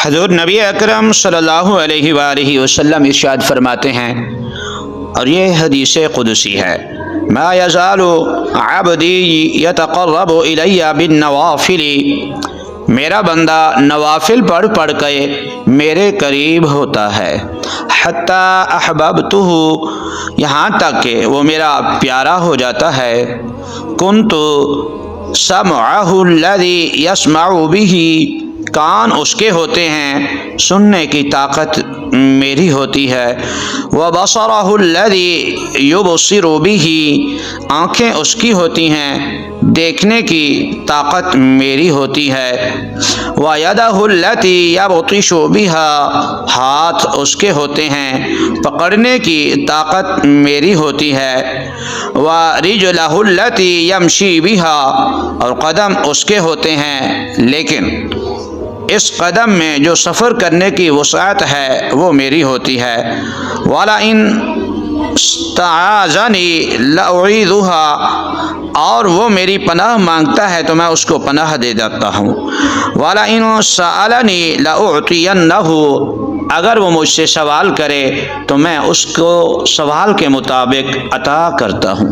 حضور نبی اکرم صلی اللہ علیہ وآلہ وسلم ارشاد فرماتے ہیں، اور یہ حدیث قدسی ہے، ما یزال عبدی یتقرب الی بالنوافل، میرا بندہ نوافل پڑھ پڑھ کے میرے قریب ہوتا ہے، حتی احببتہ، یہاں تک کہ وہ میرا پیارا ہو جاتا ہے، کنت سمعہ الذی یسمع بہ، کان اس کے ہوتے ہیں، سننے کی طاقت میری ہوتی ہے، وبصرہ الذی یبصر بہ، آنکھیں اس کی ہوتی ہیں، دیکھنے کی طاقت میری ہوتی ہے، ویدہ التی یبطش بہا، ہاتھ اس کے ہوتے ہیں، پکڑنے کی طاقت میری ہوتی ہے، ورجلہ التی یمشی بہا، اور قدم اس کے ہوتے ہیں، لیکن اس قدم میں جو سفر کرنے کی وسعت ہے وہ میری ہوتی ہے، وَلَئِنْ اسْتَعَاذَنِي لَأُعِيذُهَا، اور وہ میری پناہ مانگتا ہے تو میں اس کو پناہ دے دیتا ہوں، وَلَئِنْ سَأَلَنِي لَأُعْطِيَنَّهُ، اگر وہ مجھ سے سوال کرے تو میں اس کو سوال کے مطابق عطا کرتا ہوں۔